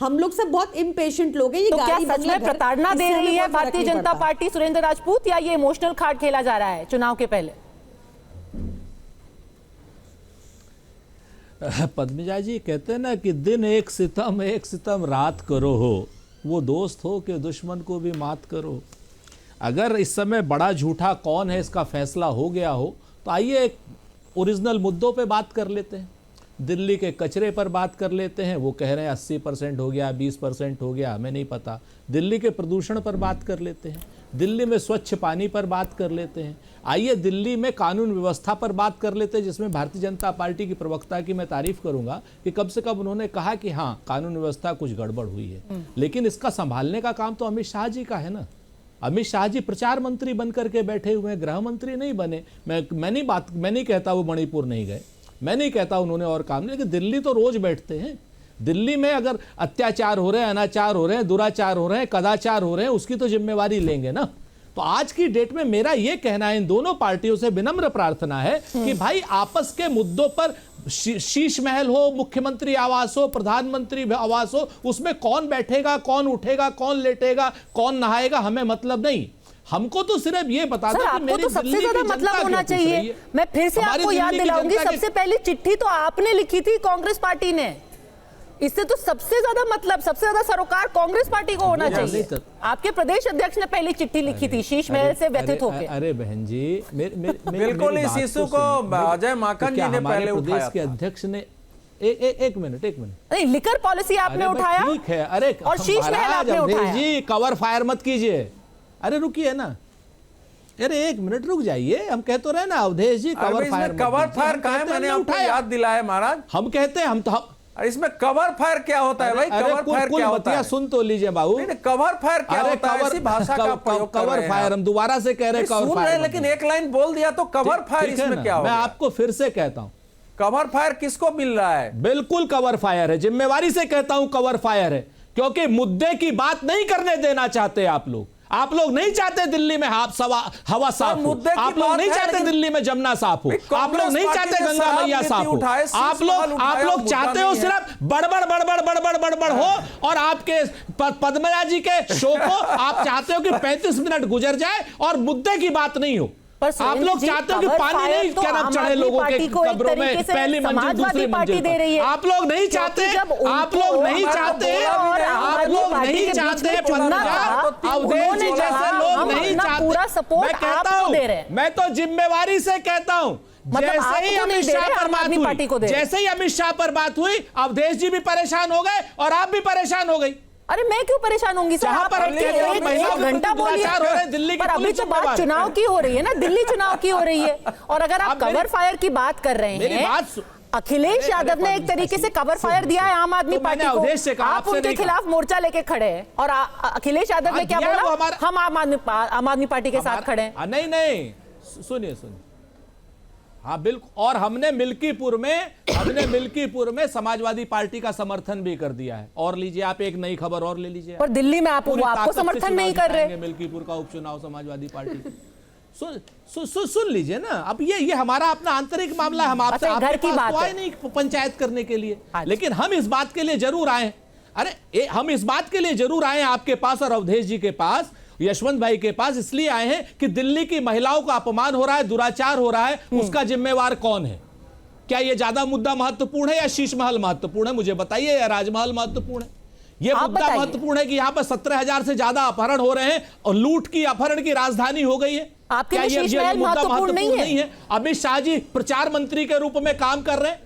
हम लोग सब बहुत इम्पेशेंट लोग हैं। ये तो क्या गाड़ी सच में प्रताड़ना दे रही है भारतीय जनता पार्टी सुरेंद्र राजपूत, या ये इमोशनल कार्ड खेला जा रहा है चुनाव के पहले? पद्मजा जी कहते हैं ना कि दिन एक सितम रात करो हो, वो दोस्त हो कि दुश्मन को भी मात करो। अगर इस समय बड़ा झूठा कौन है इसका फैसला हो गया हो तो आइए एक ओरिजिनल मुद्दों पे बात कर लेते हैं। दिल्ली के कचरे पर बात कर लेते हैं, वो कह रहे हैं 80% हो गया, 20% हो गया, हमें नहीं पता। दिल्ली के प्रदूषण पर बात कर लेते हैं, दिल्ली में स्वच्छ पानी पर बात कर लेते हैं। आइए दिल्ली में कानून व्यवस्था पर बात कर लेते हैं, जिसमें भारतीय जनता पार्टी की प्रवक्ता की मैं तारीफ करूंगा कि कम से कम उन्होंने कहा कि हाँ कानून व्यवस्था कुछ गड़बड़ हुई है, लेकिन इसका संभालने का काम तो अमित शाह जी का है ना। अमित शाह जी प्रचार मंत्री बन करके बैठे हुए हैं, गृह मंत्री नहीं बने। मैं नहीं कहता वो मणिपुर नहीं गए, मैं नहीं कहता उन्होंने और काम नहीं, लेकिन दिल्ली तो रोज बैठते हैं। दिल्ली में अगर अत्याचार हो रहे हैं, अनाचार हो रहे हैं, दुराचार हो रहे हैं, कदाचार हो रहे हैं, उसकी तो जिम्मेवारी लेंगे ना। तो आज की डेट में मेरा यह कहना है, इन दोनों पार्टियों से विनम्र प्रार्थना है कि भाई आपस के मुद्दों पर शीश महल हो, मुख्यमंत्री आवास हो, प्रधानमंत्री आवास हो, उसमें कौन बैठेगा, कौन उठेगा, कौन लेटेगा, कौन नहाएगा, हमें मतलब नहीं। हमको तो सिर्फ ये बता दो कि आपको मेरी तो सबसे ज्यादा मतलब होना चाहिए। मैं फिर से आपको याद दिलाऊंगी, सबसे पहली चिट्ठी तो आपने लिखी थी कांग्रेस पार्टी ने। इससे तो सबसे ज्यादा मतलब, सबसे ज्यादा सरोकार कांग्रेस पार्टी को होना चाहिए। आपके प्रदेश अध्यक्ष ने पहली चिट्ठी लिखी थी शीश महल से व्यथित होकर। अरे बहन जी, बिल्कुल इस इशू को अजय माकन जी ने पहले उठाया। प्रदेश के अध्यक्ष ने एक मिनट नहीं, लिकर पॉलिसी आपने उठाया, ठीक है। अरे और शीश महल आपने उठाया जी, कवर फायर मत कीजिए। अरे रुकिए ना, अरे एक मिनट रुक जाइए। हम कह तो रहे ना अवधेश जी, कवर फायर कहाँ है? मैंने आपको याद दिलाया महाराज। हम कहते हैं हम इसमें कवर फायर क्या होता है भाई? कवर फायर क्या होता है? सुन तो लीजिए बाबू। कवर फायर क्या होता है? ऐसी भाषा का प्रयोग कवर फायर, हम दोबारा से कह रहे हैं कवर फायर, लेकिन एक लाइन बोल दिया तो कवर फायर इसमें क्या होगा? मैं आपको फिर से कहता हूं, कवर फायर किसको मिल रहा है? बिल्कुल कवर फायर है, जिम्मेवारी से कहता हूं कवर फायर है, क्योंकि मुद्दे की बात नहीं करने देना चाहते आप लोग। आप लोग नहीं चाहते दिल्ली में हवा साफ हो, आप लोग नहीं चाहते दिल्ली में जमुना साफ हो, आप लोग नहीं चाहते गंगा मैया साफ हो, आप लोग चाहते हो सिर्फ बड़बड़ हो। और आपके पद्मजा जी के शो को आप चाहते हो कि 35 मिनट गुजर जाए और मुद्दे की बात नहीं हो। आप लोग चाहते हो कि पानी नहीं क्या नाम चढ़े लोगों के कब्रों में, पहली मंजिल दूसरी मंजिल पर। आप लोग नहीं चाहते, आप लोग नहीं चाहते, आप लोग नहीं चाहते अवधेश जी जैसे लोग नहीं चाहते। मैं कहता हूं, मैं तो जिम्मेवारी से कहता हूं, जैसे ही अमित शाह पर बात हुई, जैसे ही अमित शाह पर बात हुई, अवधेश जी भी परेशान हो गए और आप भी परेशान हो गई। अरे मैं क्यों परेशान होंगी सर? आप एक घंटा बोलिए, दिल्ली पर अभी तो बात चुनाव की हो रही है ना, दिल्ली चुनाव की हो रही है। और अगर आप कवर फायर की बात कर रहे हैं, अखिलेश यादव ने एक तरीके से कवर फायर दिया है आम आदमी पार्टी को। आप उनके खिलाफ मोर्चा लेके खड़े हैं और अखिलेश यादव ने क्या बोला? हम आम आदमी पार्टी के साथ खड़े हैं। नहीं, सुनिए, हाँ बिल्कुल। और हमने मिल्कीपुर में समाजवादी पार्टी का समर्थन भी कर दिया है। और लीजिए आप एक नई खबर और ले लीजिए। पर दिल्ली में आपको समर्थन नहीं कर रहे। मिल्कीपुर का उपचुनाव समाजवादी पार्टी सुन लीजिए ना। अब ये हमारा अपना आंतरिक मामला है, हम आपसे घर की बात है नहीं पंचायत करने के लिए, लेकिन हम इस बात के लिए जरूर आए। अरे हम इस बात के लिए जरूर आए आपके पास और अवधेश जी के पास, यशवंत भाई के पास, इसलिए आए हैं कि दिल्ली की महिलाओं का अपमान हो रहा है, दुराचार हो रहा है, उसका जिम्मेवार कौन है? क्या यह ज्यादा मुद्दा महत्वपूर्ण है या शीश महल महत्वपूर्ण है? मुझे बताइए, या राजमहल महत्वपूर्ण है? यह मुद्दा महत्वपूर्ण है कि यहां पर 17,000 से ज्यादा अपहरण हो रहे हैं और लूट की, अपहरण की राजधानी हो गई है। क्या यह मुद्दा महत्वपूर्ण नहीं है? अमित शाह जी प्रचार मंत्री के रूप में काम कर रहे हैं,